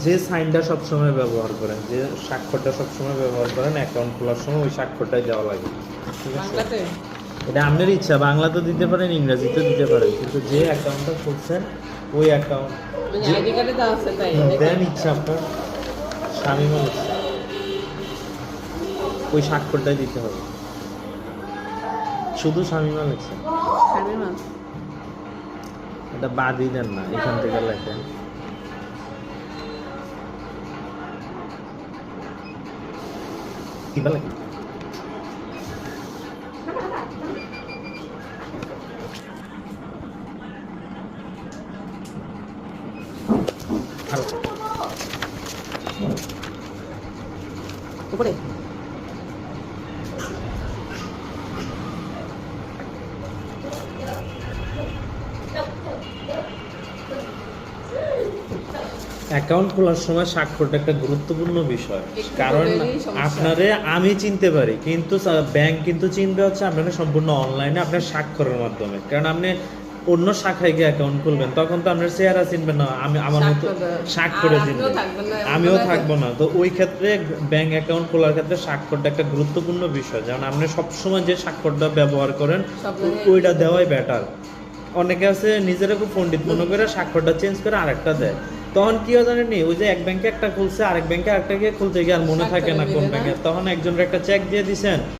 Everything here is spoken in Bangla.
যে সাইনটা সবসময় ব্যবহার করেন, যে স্বাক্ষরটা সবসময় ব্যবহার করেন অ্যাকাউন্ট খোলার সময়, ওই স্বাক্ষরটাই দেওয়া লাগে। ঠিক আছে, বাংলাতে এটা আপনার ইচ্ছা, বাংলাতে দিতে পারেন, ইংরেজিতে দিতে পারেন, কিন্তু যে অ্যাকাউন্টটা খুলছেন ওই অ্যাকাউন্ট মানে আইডি কার্ডে দেওয়া আছে তাই দেন ইচ্ছা আপনার শামিমা লিখছে, ওই স্বাক্ষরটাই দিতে হবে। শুধু শামিমা লিখছে, শামিমা এটা বাদই দেন না, এখান থেকে লেখেন কিবা লেখেন। আরো উপরে অ্যাকাউন্ট খোলার সময় স্বাক্ষরটা একটা গুরুত্বপূর্ণ বিষয়, একটু কারণ বললেই সমস্যা। আপনারে আমি চিনতে পারি, কিন্তু ব্যাংক কিন্তু চিনবে হচ্ছে আপনারা সম্পূর্ণ অনলাইনে আপনার স্বাক্ষরের মাধ্যমে। কারণ আপনি অন্য শাখায় গিয়ে অ্যাকাউন্ট খুলবেন, তখন তো আপনার চেহারা চিনবেন না, আমি আমার মতো স্বাক্ষরে চিনবে, আমিও থাকবো না। তো ওই ক্ষেত্রে ব্যাংক অ্যাকাউন্ট খোলার ক্ষেত্রে স্বাক্ষরটা একটা গুরুত্বপূর্ণ বিষয়, যেমন আপনি সবসময় যে স্বাক্ষরটা ব্যবহার করেন ওইটা দেওয়াই বেটার। অনেকে আছে নিজেরা খুব পণ্ডিত মনে করে স্বাক্ষরটা চেঞ্জ করে আরেকটা দেয়, তখন কি হয় জানেন, ওই যে এক ব্যাংকে একটা খুলছে আরেক ব্যাংকে আরেকটা গিয়ে খুলতে গিয়ে আর মনে থাকে না কোন ব্যাংকে, তখন একজনের একটা চেক দিয়ে দিছেন,